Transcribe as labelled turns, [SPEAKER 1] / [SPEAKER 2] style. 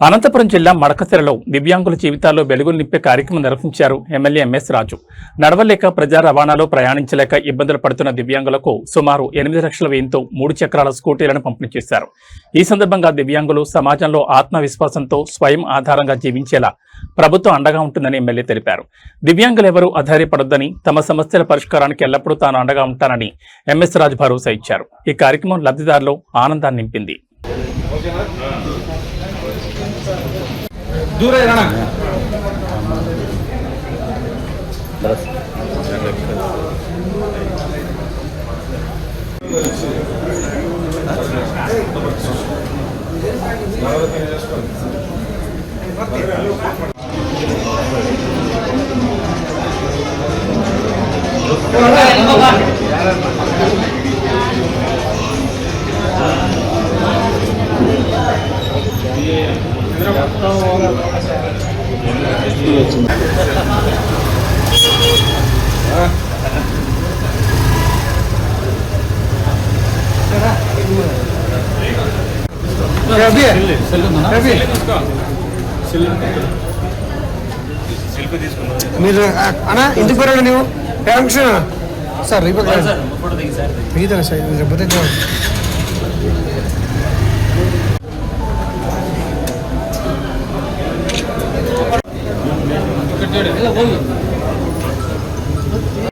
[SPEAKER 1] అనంతపురం జిల్లా మడకశిరలో దివ్యాంగుల జీవితాల్లో వెలుగులు నింపే కార్యక్రమం నిర్వహించారు ఎమ్మెల్యే ఎంఎస్ రాజు. నడవలేక ప్రజా రవాణాలో ప్రయాణించలేక ఇబ్బందులు పడుతున్న దివ్యాంగులకు సుమారు 8 లక్షల వ్యయంతో 3 చక్రాల స్కూటీలను పంపిణీ చేశారు. ఈ సందర్భంగా దివ్యాంగులు సమాజంలో ఆత్మవిశ్వాసంతో స్వయం ఆధారంగా జీవించేలా ప్రభుత్వం అండగా ఉంటుందని ఎమ్మెల్యే తెలిపారు. దివ్యాంగులెవరూ అధైర్యపడొద్దని, తమ సమస్యల పరిష్కారానికి ఎల్లప్పుడూ తాను అండగా ఉంటానని ఎంఎస్ రాజు భరోసా ఇచ్చారు. ఈ కార్యక్రమం లబ్ధిదారులు ఆనందాన్ని నింపింది.
[SPEAKER 2] दूर है మీరు అన్నా ఎందుకు పోరాడు నువ్వు సార్ రేపు సార్